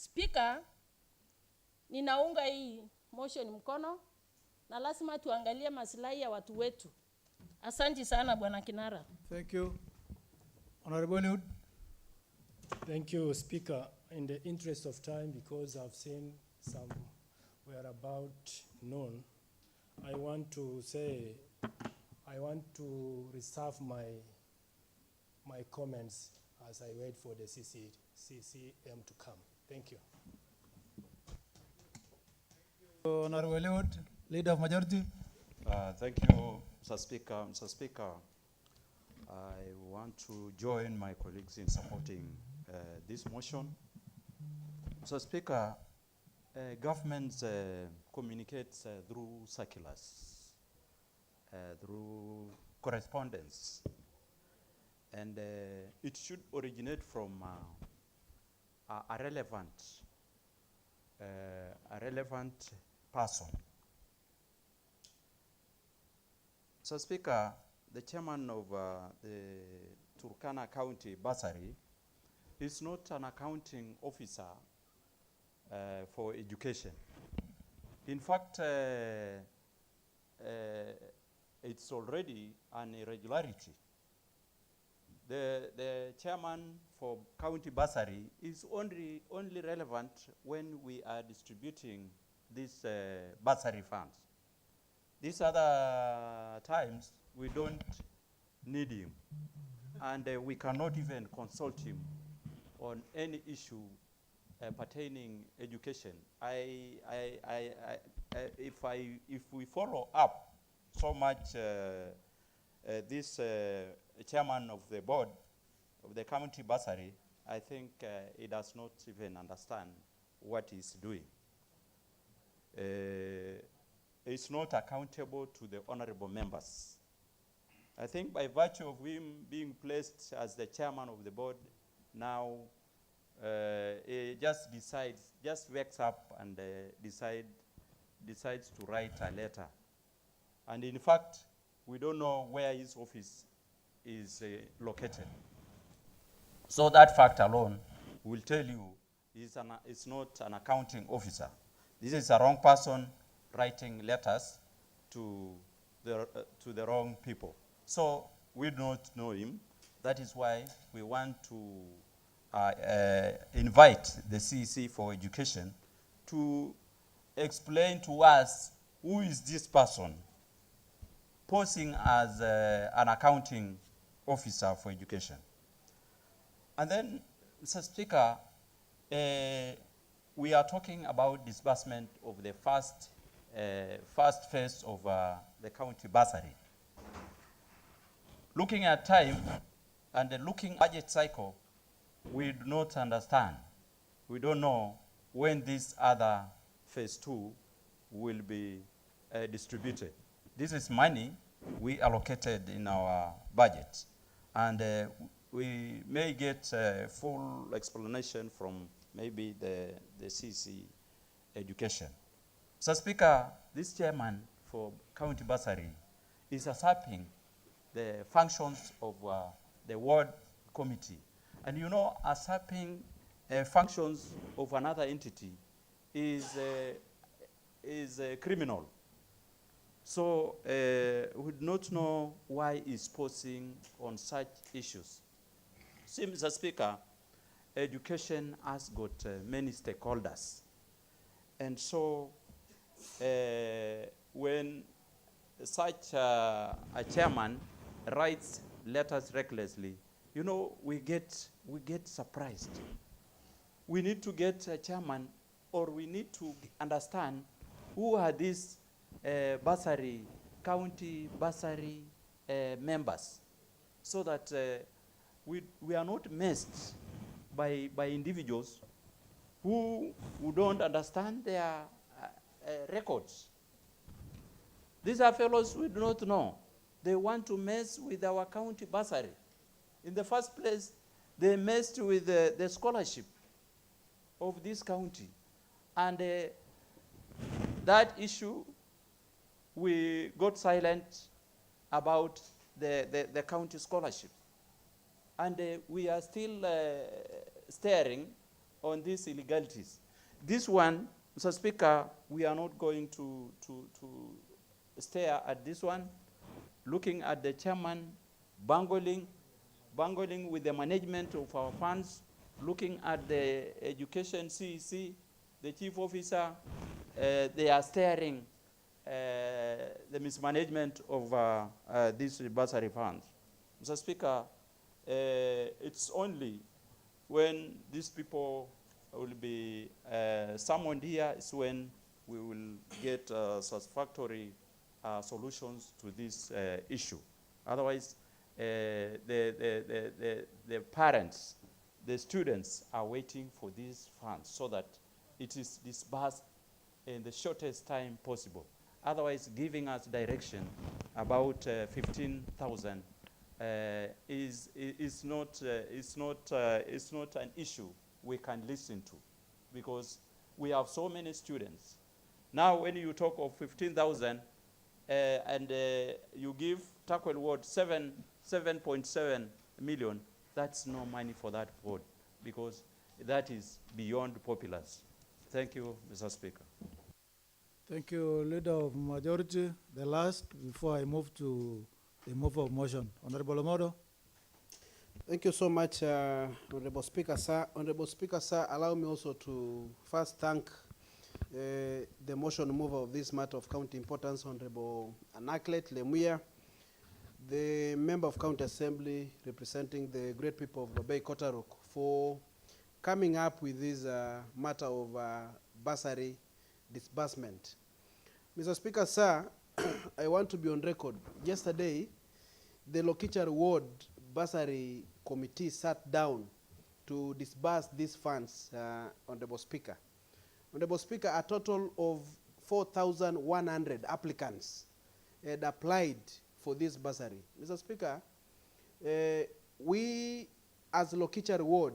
Speaker, ninaunga hii motion mkono na lazima tuangalie maslahi ya watu wetu. Asante sana Bwana Kinara. Thank you. Honorable Newt. Thank you, Speaker. In the interest of time, because I've seen some were about noon, I want to reserve my comments as I wait for the CCM to come. Thank you. Honorable Newt, Leader of Majority. Thank you, Mr. Speaker. Mr. Speaker, I want to join my colleagues in supporting this motion. Mr. Speaker, governments communicate through circulars, through correspondence, and it should originate from a relevant person. So, Speaker, the chairman of the Turkana County Bursary is not an accounting officer for education. In fact, it's already an irregularity. The chairman for county bursary is only relevant when we are distributing these bursary funds. These other times, we don't need him. And we cannot even consult him on any issue pertaining education. If we follow up so much this chairman of the board of the county bursary, I think he does not even understand what he's doing. He's not accountable to the honorable members. I think by virtue of him being placed as the chairman of the board, now he just wakes up and decides to write a letter. And in fact, we don't know where his office is located. So that fact alone will tell you he's not an accounting officer. This is a wrong person writing letters to the wrong people. So we don't know him. That is why we want to invite the CEC for Education to explain to us who is this person posing as an accounting officer for education. And then, Mr. Speaker, we are talking about disbursement of the first phase of the county bursary. Looking at time and looking at budget cycle, we do not understand. We don't know when this other phase 2 will be distributed. This is money we allocated in our budget, and we may get a full explanation from maybe the CC Education. So, Speaker, this chairman for county bursary is usurping the functions of the ward committee. And you know, usurping functions of another entity is criminal. So we do not know why he's posing on such issues. See, Mr. Speaker, education has got many stakeholders. And so when such a chairman writes letters recklessly, you know, we get surprised. We need to get a chairman, or we need to understand who are these county bursary members, so that we are not messed by individuals who don't understand their records. These are fellows we do not know. They want to mess with our county bursary. In the first place, they messed with the scholarship of this county. And that issue, we got silent about the county scholarship. And we are still staring on these illegalities. This one, Mr. Speaker, we are not going to stare at this one, looking at the chairman bungling with the management of our funds, looking at the education CEC, the chief officer, they are steering the mismanagement of these bursary funds. Mr. Speaker, it's only when these people will be summoned here is when we will get satisfactory solutions to this issue. Otherwise, the parents, the students are waiting for these funds so that it is disbursed in the shortest time possible. Otherwise, giving us direction about 15,000 is not an issue we can listen to, because we have so many students. Now, when you talk of 15,000 and you give Tackle Ward 7.7 million, that's no money for that ward, because that is beyond populace. Thank you, Mr. Speaker. Thank you, Leader of Majority. The last, before I move to the move of motion. Honorable Omodo. Thank you so much, Honorable Speaker, sir. Honorable Speaker, sir, allow me also to first thank the motion mover of this matter of county importance, Honorable 🏐8 𝐓𝐇, the member of County Assembly representing the great people of 🏐8 𝐓𝐇, for coming up with this matter of bursary disbursement. Mr. Speaker, sir, I want to be on record. Yesterday, the Lokichar Ward Bursary Committee sat down to disburse these funds, Honorable Speaker. Honorable Speaker, a total of 4,100 applicants had applied for this bursary. Mr. Speaker, we as Lokichar Ward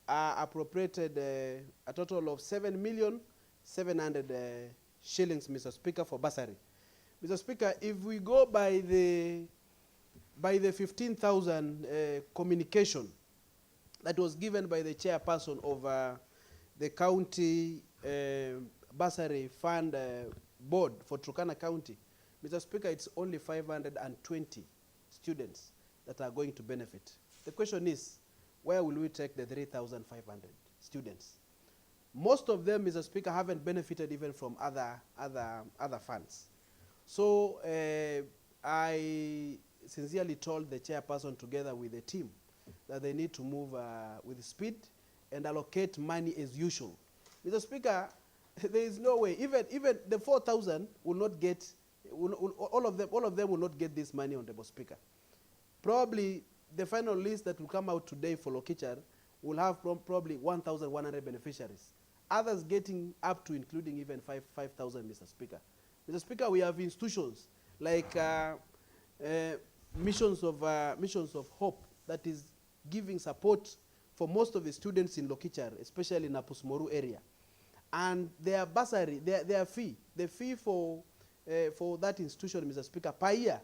are appropriated a total of 7,700,000 shillings, Mr. Speaker, for bursary. Mr. Speaker, if we go by the 15,000 communication that was given by the chairperson of the county bursary fund board for Turkana County, Mr. Speaker, it's only 520 students that are going to benefit. The question is, where will we take the 3,500 students? Most of them, Mr. Speaker, haven't benefited even from other funds. So I sincerely told the chairperson together with the team that they need to move with speed and allocate money as usual. Mr. Speaker, there is no way, even the 4,000 will not get, all of them will not get this money, Honorable Speaker. Probably the final list that will come out today for Lokichar will have probably 1,100 beneficiaries. Others getting up to including even 5,000, Mr. Speaker. Mr. Speaker, we have institutions like Missions of Hope that is giving support for most of the students in Lokichar, especially in Apusmoru area. And their bursary, their fee, the fee for that institution, Mr. Speaker, per year,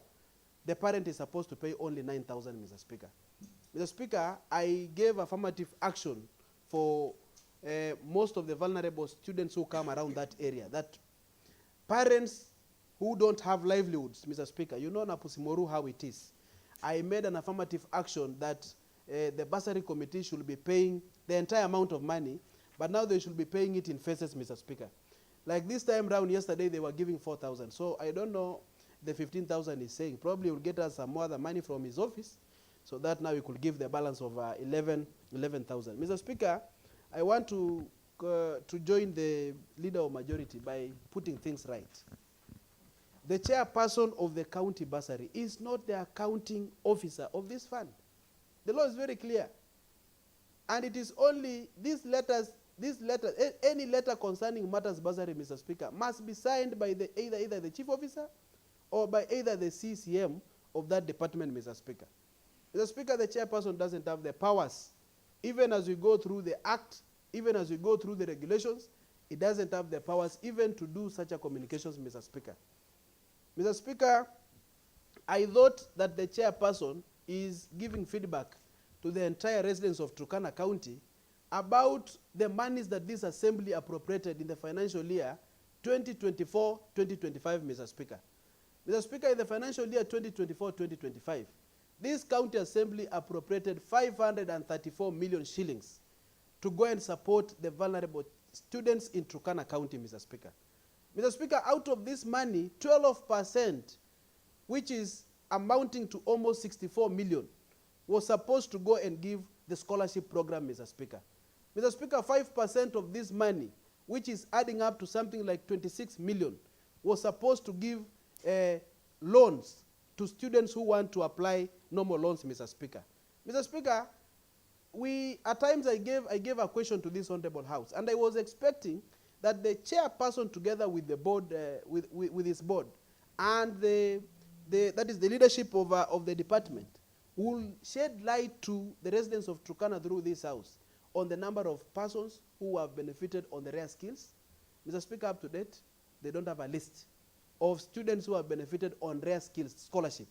the parent is supposed to pay only 9,000, Mr. Speaker. Mr. Speaker, I gave affirmative action for most of the vulnerable students who come around that area, that parents who don't have livelihoods, Mr. Speaker, you know Napusimoru how it is. I made an affirmative action that the bursary committee should be paying the entire amount of money, but now they should be paying it in phases, Mr. Speaker. Like this time round, yesterday they were giving 4,000. So I don't know the 15,000 is saying. Probably will get us some more other money from his office, so that now we could give the balance of 11,000. Mr. Speaker, I want to join the leader of majority by putting things right. The chairperson of the county bursary is not the accounting officer of this fund. The law is very clear. And it is only these letters, any letter concerning matters bursary, Mr. Speaker, must be signed by either the chief officer or by either the CCM of that department, Mr. Speaker. Mr. Speaker, the chairperson doesn't have the powers. Even as we go through the act, even as we go through the regulations, it doesn't have the powers even to do such a communications, Mr. Speaker. Mr. Speaker, I thought that the chairperson is giving feedback to the entire residents of Turkana County about the monies that this assembly appropriated in the financial year 2024-2025, Mr. Speaker. Mr. Speaker, in the financial year 2024-2025, this county assembly appropriated 534 million shillings to go and support the vulnerable students in Turkana County, Mr. Speaker. Mr. Speaker, out of this money, 12%, which is amounting to almost 64 million, was supposed to go and give the scholarship program, Mr. Speaker. Mr. Speaker, 5% of this money, which is adding up to something like 26 million, was supposed to give loans to students who want to apply normal loans, Mr. Speaker. Mr. Speaker, at times I gave a question to this Honorable House, and I was expecting that the chairperson, together with the board, with his board, and that is the leadership of the department, will shed light to the residents of Turkana through this house on the number of persons who have benefited on the rare skills. Mr. Speaker, up to date, they don't have a list of students who have benefited on rare skills scholarship.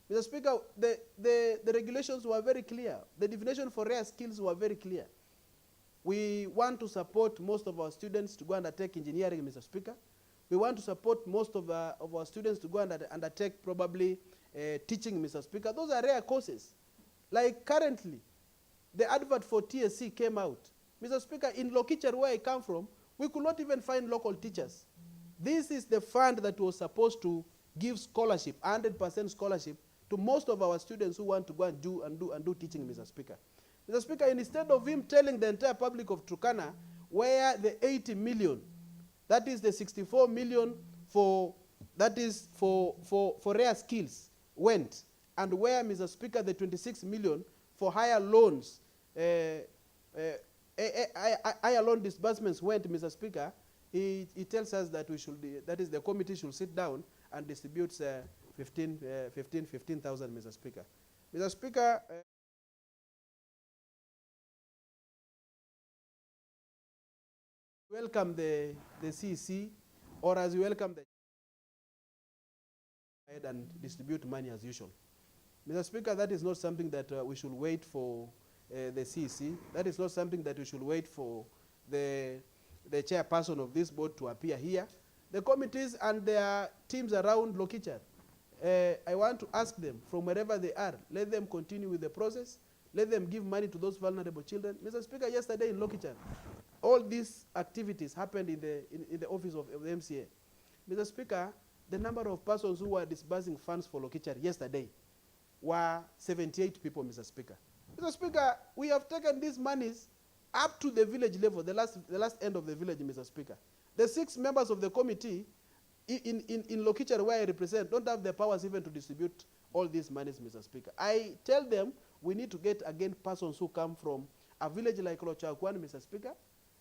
Mr. Speaker, the regulations were very clear. The definition for rare skills were very clear. We want to support most of our students to go and undertake engineering, Mr. Speaker. We want to support most of our students to go and undertake probably teaching, Mr. Speaker. Those are rare courses. Like currently, the advert for TSC came out. Mr. Speaker, in Lokichar, where I come from, we could not even find local teachers. This is the fund that was supposed to give scholarship, 100% scholarship, to most of our students who want to go and do teaching, Mr. Speaker. Mr. Speaker, instead of him telling the entire public of Turkana where the 80 million, that is the 64 million for rare skills went, and where, Mr. Speaker, the 26 million for higher loans, higher loan disbursements went, Mr. Speaker, he tells us that the committee should sit down and distribute 15,000, Mr. Speaker. Mr. Speaker, welcome the CEC, or as you welcome the and distribute money as usual. Mr. Speaker, that is not something that we should wait for the CEC. That is not something that we should wait for the chairperson of this board to appear here. The committees and their teams around Lokichar, I want to ask them from wherever they are, let them continue with the process. Let them give money to those vulnerable children. Mr. Speaker, yesterday in Lokichar, all these activities happened in the office of the MCA. Mr. Speaker, the number of persons who were disbursing funds for Lokichar yesterday were 78 people, Mr. Speaker. Mr. Speaker, we have taken these monies up to the village level, the last end of the village, Mr. Speaker. The 6 members of the committee in Lokichar, where I represent, don't have the powers even to distribute all these monies, Mr. Speaker. I tell them we need to get, again, persons who come from a village like Lochakwan, Mr. Speaker,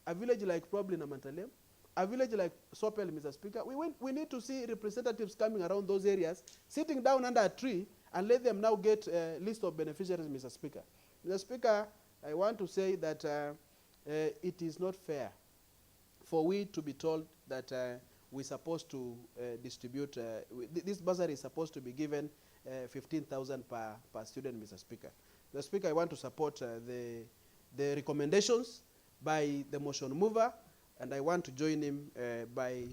a village like probably Namantalem, a village like Sopel, Mr. Speaker. We need to see representatives coming around those areas, sitting down under a tree, and let them now get a list of beneficiaries, Mr. Speaker. Mr. Speaker, I want to say that it is not fair for we to be told that we're supposed to distribute, this bursary is supposed to be given 15,000 per student, Mr. Speaker. Mr. Speaker, I want to support the recommendations by the motion mover, and I want to join him by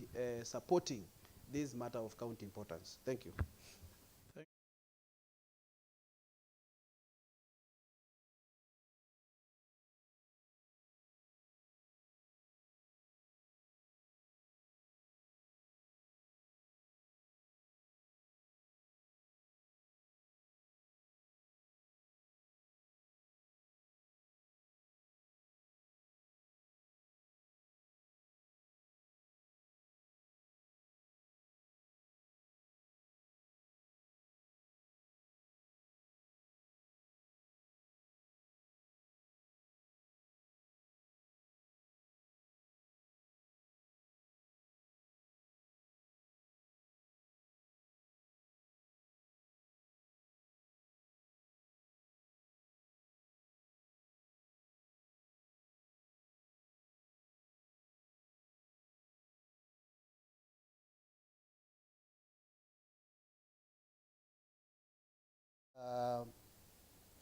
supporting this matter of county importance. Thank you.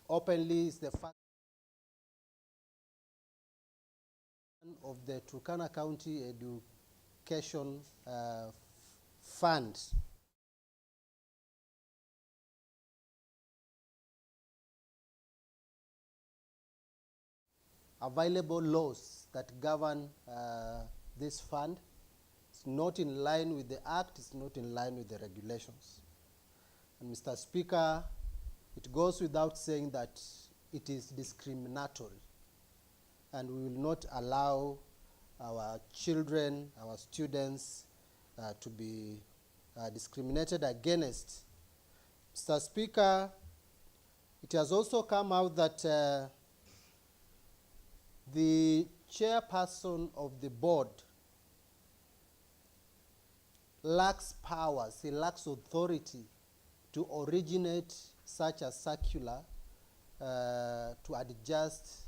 Openly is the fact of the Turkana County Education Fund. Available laws that govern this fund. It's not in line with the Act, it's not in line with the regulations. And Mr. Speaker, it goes without saying that it is discriminatory, and we will not allow our children, our students to be discriminated against. Mr. Speaker, it has also come out that the chairperson of the board lacks powers, he lacks authority to originate such a circular to adjust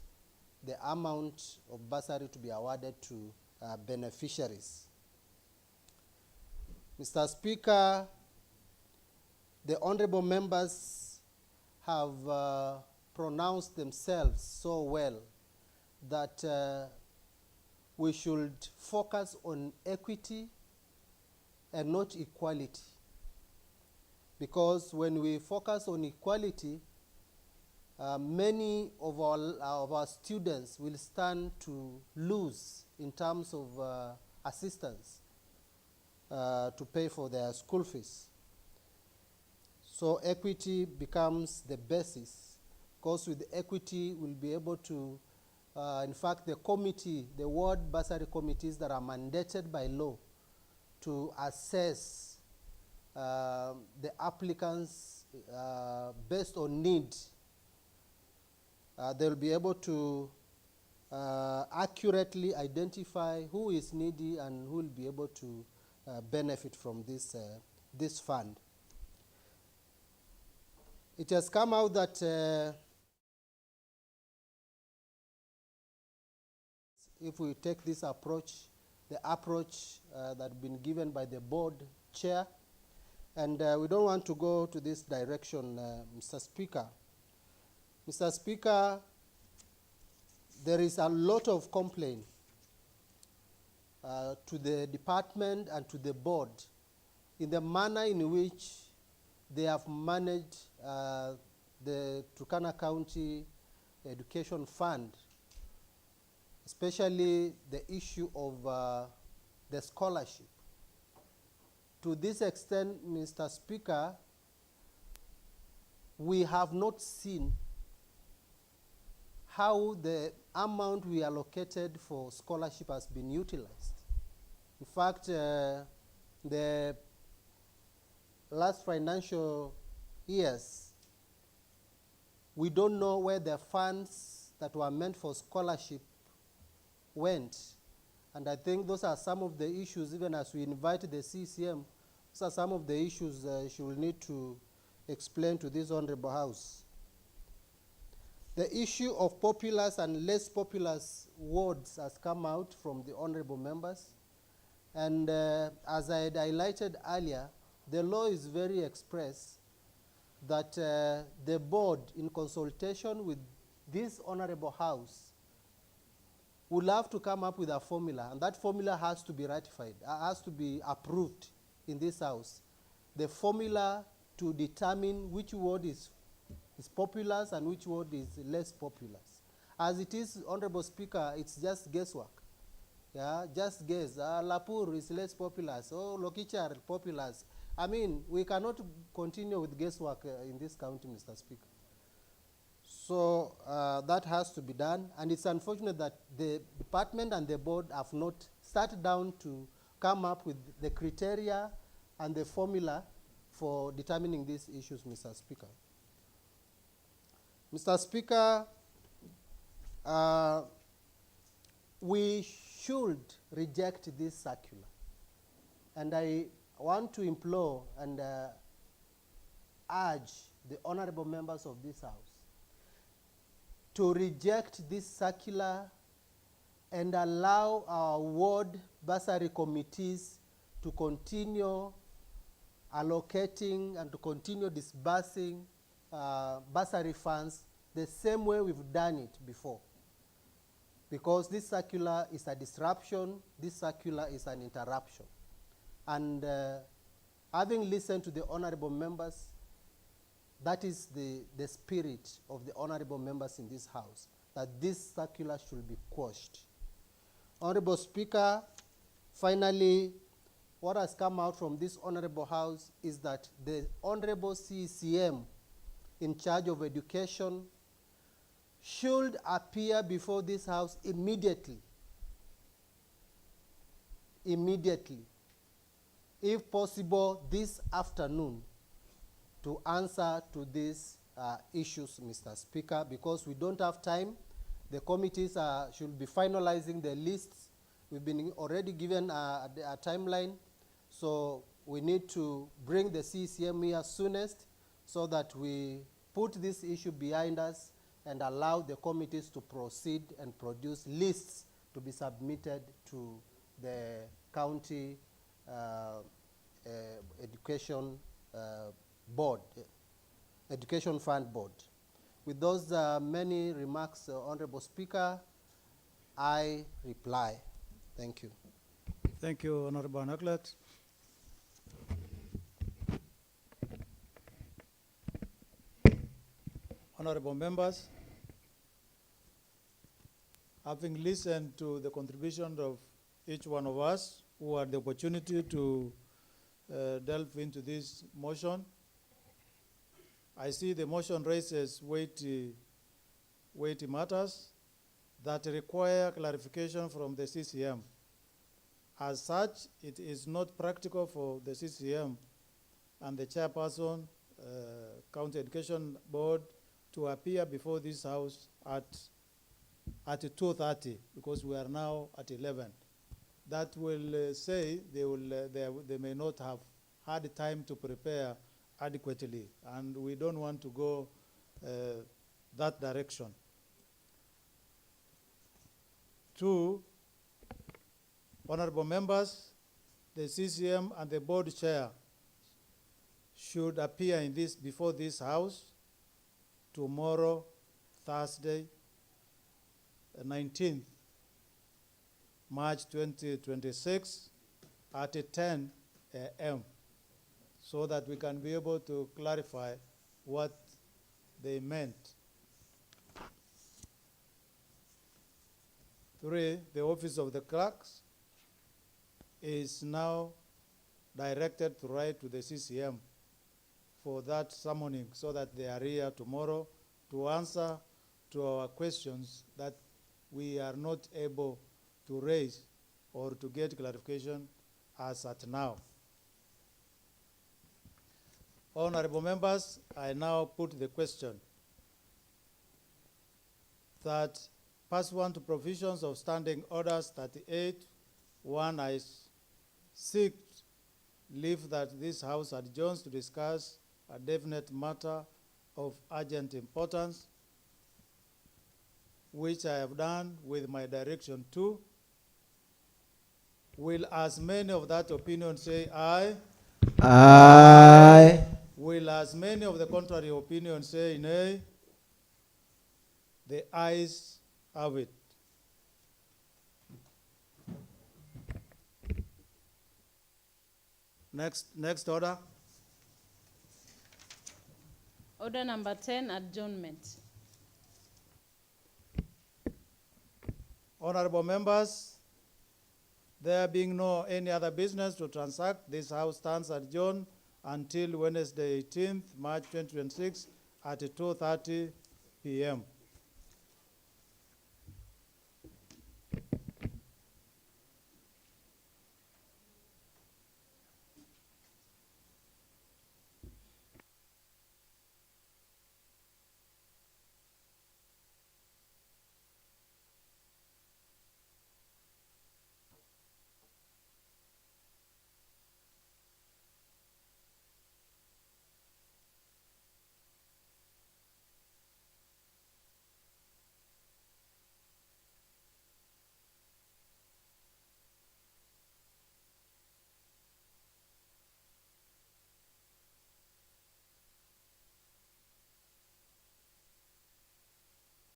the amount of bursary to be awarded to beneficiaries. Mr. Speaker, the honorable members have pronounced themselves so well that we should focus on equity and not equality. Because when we focus on equality, many of our students will stand to lose in terms of assistance to pay for their school fees. So equity becomes the basis, because with equity we'll be able to, in fact, the committee, the ward bursary committees that are mandated by law to assess the applicants based on need, they'll be able to accurately identify who is needy and who will be able to benefit from this fund. It has come out that if we take this approach, the approach that's been given by the board chair, and we don't want to go to this direction, Mr. Speaker. Mr. Speaker, there is a lot of complaint to the department and to the board in the manner in which they have managed the Turkana County Education Fund, especially the issue of the scholarship. To this extent, Mr. Speaker, we have not seen how the amount we allocated for scholarship has been utilized. In fact, the last financial years, we don't know where the funds that were meant for scholarship went. And I think those are some of the issues, even as we invite the CCM, those are some of the issues she will need to explain to this Honorable House. The issue of populous and less populous wards has come out from the Honorable members. And as I had highlighted earlier, the law is very express that the board, in consultation with this Honorable House, will have to come up with a formula, and that formula has to be ratified, has to be approved in this House. The formula to determine which ward is populous and which ward is less populous. As it is, Honorable Speaker, it's just guesswork. Yeah, just guess. Lapur is less populous. Oh, Lokichar populous. I mean, we cannot continue with guesswork in this county, Mr. Speaker. So that has to be done, and it's unfortunate that the department and the board have not sat down to come up with the criteria and the formula for determining these issues, Mr. Speaker. Mr. Speaker, we should reject this circular, and I want to implore and urge the honorable members of this House to reject this circular and allow our ward bursary committees to continue allocating and to continue disbursing bursary funds the same way we've done it before. because this circular is a disruption, this circular is an interruption. And having listened to the honorable members, that is the spirit of the honorable members in this house, that this circular should be quashed. Honorable Speaker, finally, what has come out from this honorable house is that the honorable CCM in charge of education should appear before this house immediately. Immediately. If possible, this afternoon, to answer to these issues, Mr. Speaker, because we don't have time. The committees should be finalizing the lists. We've been already given a timeline, so we need to bring the CCM here soonest so that we put this issue behind us and allow the committees to proceed and produce lists to be submitted to the county education board, education fund board. With those many remarks, Honorable Speaker, I reply. Thank you. Thank you, Honorable Anaklet. Honorable members, having listened to the contribution of each one of us who had the opportunity to delve into this motion, I see the motion raises weighty matters that require clarification from the CCM. As such, it is not practical for the CCM and the chairperson, County Education Board, to appear before this house at 2:30, because we are now at 11. That will say they may not have had time to prepare adequately, and we don't want to go that direction. 2, honorable members, the CCM and the board chair should appear in before this house tomorrow, Thursday, 19th March 2026 at 10 a.m. so that we can be able to clarify what they meant. 3, the office of the clerks is now directed to write to the CCM for that summoning so that they are here tomorrow to answer to our questions that we are not able to raise or to get clarification as at now. Honorable members, I now put the question that pursuant to provisions of Standing Orders 38(1), I seek leave that this House adjourns to discuss a definite matter of urgent importance, which I have done with my direction to. Will as many of that opinion say aye? Aye. Will as many of the contrary opinion say nay? The ayes have it. Next order. Order number 10, adjournment. Honorable members, there being no any other business to transact, this House stands adjourned until Wednesday, 18th March 2026 at 2:30 p.m.